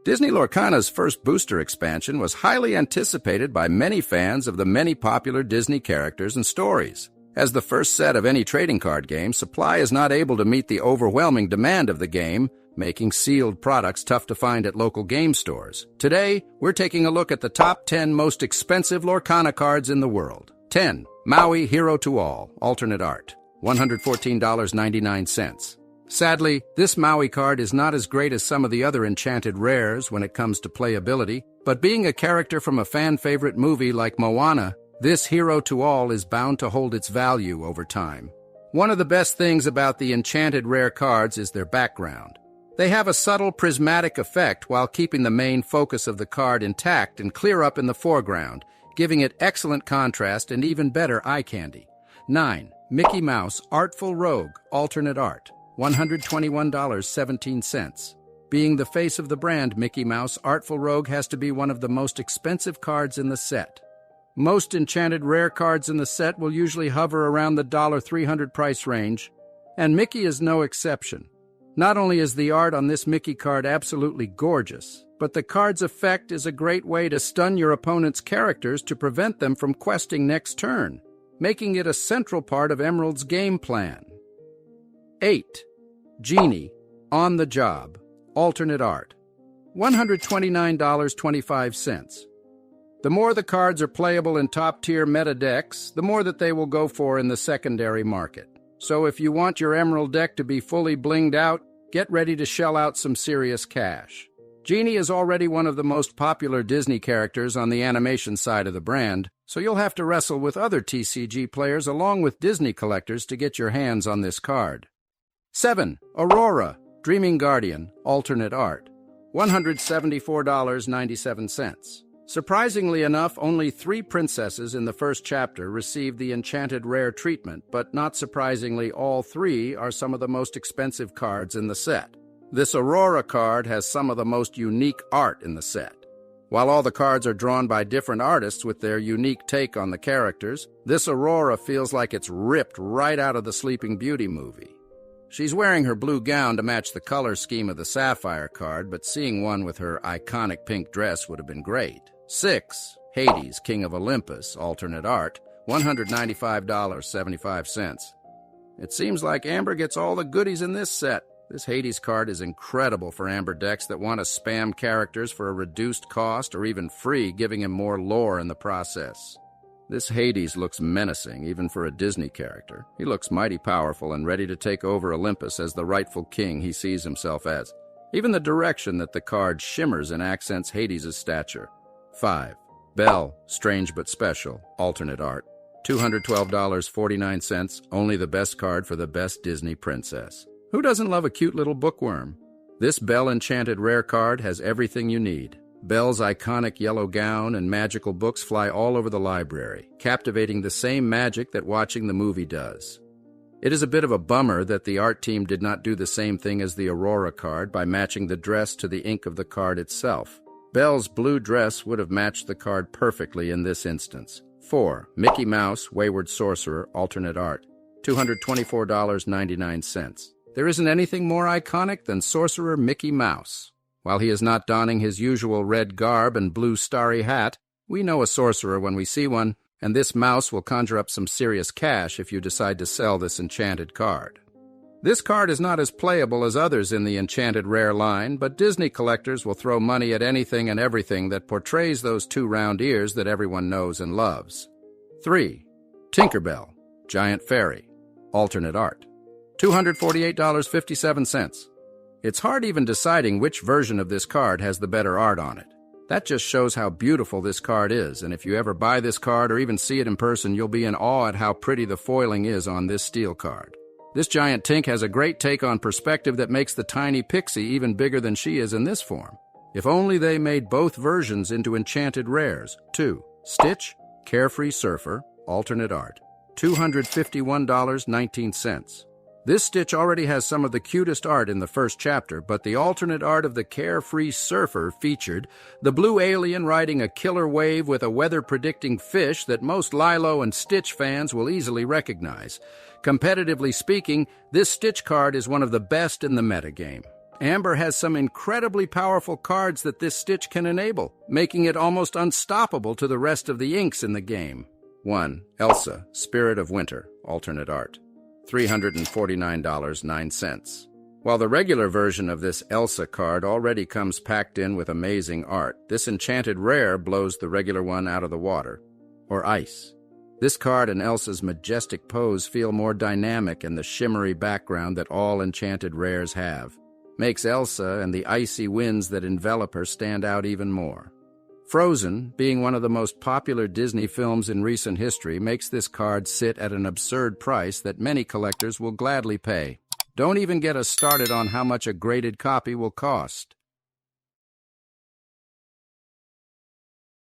Disney Lorcana's first booster expansion was highly anticipated by many fans of the many popular Disney characters and stories. As the first set of any trading card game, supply is not able to meet the overwhelming demand of the game, making sealed products tough to find at local game stores. Today, we're taking a look at the top 10 most expensive Lorcana cards in the world. 10. Maui Hero to All, alternate art, $114.99. Sadly, this Maui card is not as great as some of the other enchanted rares when it comes to playability, but being a character from a fan-favorite movie like Moana, this Hero to All is bound to hold its value over time. One of the best things about the enchanted rare cards is their background. They have a subtle prismatic effect while keeping the main focus of the card intact and clear up in the foreground, giving it excellent contrast and even better eye candy. 9. Mickey Mouse Artful Rogue, alternate art, $121.17. Being the face of the brand, Mickey Mouse Artful Rogue has to be one of the most expensive cards in the set. Most enchanted rare cards in the set will usually hover around the $300 price range, and Mickey is no exception. Not only is the art on this Mickey card absolutely gorgeous, but the card's effect is a great way to stun your opponent's characters to prevent them from questing next turn, making it a central part of Emerald's game plan. 8. Genie On the Job, alternate art, $129.25. The more the cards are playable in top-tier meta decks, the more that they will go for in the secondary market. So if you want your Emerald deck to be fully blinged out, get ready to shell out some serious cash. Genie is already one of the most popular Disney characters on the animation side of the brand, so you'll have to wrestle with other TCG players along with Disney collectors to get your hands on this card. 7. Aurora, Dreaming Guardian, alternate art, $174.97. Surprisingly enough, only 3 princesses in the first chapter received the enchanted rare treatment, but not surprisingly, all 3 are some of the most expensive cards in the set. This Aurora card has some of the most unique art in the set. While all the cards are drawn by different artists with their unique take on the characters, this Aurora feels like it's ripped right out of the Sleeping Beauty movie. She's wearing her blue gown to match the color scheme of the Sapphire card, but seeing one with her iconic pink dress would have been great. 6. Hades, King of Olympus, alternate art, $195.75. It seems like Amber gets all the goodies in this set. This Hades card is incredible for Amber decks that want to spam characters for a reduced cost or even free, giving him more lore in the process. This Hades looks menacing, even for a Disney character. He looks mighty powerful and ready to take over Olympus as the rightful king he sees himself as. Even the direction that the card shimmers and accents Hades' stature. 5. Belle, Strange but Special, alternate art, $212.49, only the best card for the best Disney princess. Who doesn't love a cute little bookworm? This Belle Enchanted Rare card has everything you need. Belle's iconic yellow gown and magical books fly all over the library, captivating the same magic that watching the movie does. It is a bit of a bummer that the art team did not do the same thing as the Aurora card by matching the dress to the ink of the card itself. Belle's blue dress would have matched the card perfectly in this instance. 4. Mickey Mouse, Wayward Sorcerer, alternate art, $224.99. There isn't anything more iconic than Sorcerer Mickey Mouse. While he is not donning his usual red garb and blue starry hat, we know a sorcerer when we see one, and this mouse will conjure up some serious cash if you decide to sell this enchanted card. This card is not as playable as others in the enchanted rare line, but Disney collectors will throw money at anything and everything that portrays those 2 round ears that everyone knows and loves. 3. Tinkerbell, Giant Fairy, alternate art, $248.57. It's hard even deciding which version of this card has the better art on it. That just shows how beautiful this card is, and if you ever buy this card or even see it in person, you'll be in awe at how pretty the foiling is on this steel card. This giant Tink has a great take on perspective that makes the tiny pixie even bigger than she is in this form. If only they made both versions into enchanted rares. 2. Stitch, Carefree Surfer, alternate art, $251.19. This Stitch already has some of the cutest art in the first chapter, but the alternate art of the Carefree Surfer featured the blue alien riding a killer wave with a weather-predicting fish that most Lilo and Stitch fans will easily recognize. Competitively speaking, this Stitch card is one of the best in the metagame. Amber has some incredibly powerful cards that this stitch can enable, making it almost unstoppable to the rest of the inks in the game. 1. Elsa, Spirit of Winter, alternate art. $349.09. While the regular version of this Elsa card already comes packed in with amazing art, this enchanted rare blows the regular one out of the water, or ice. This card and Elsa's majestic pose feel more dynamic in the shimmery background that all enchanted rares have. Makes Elsa and the icy winds that envelop her stand out even more. Frozen, being one of the most popular Disney films in recent history, makes this card sit at an absurd price that many collectors will gladly pay. Don't even get us started on how much a graded copy will cost.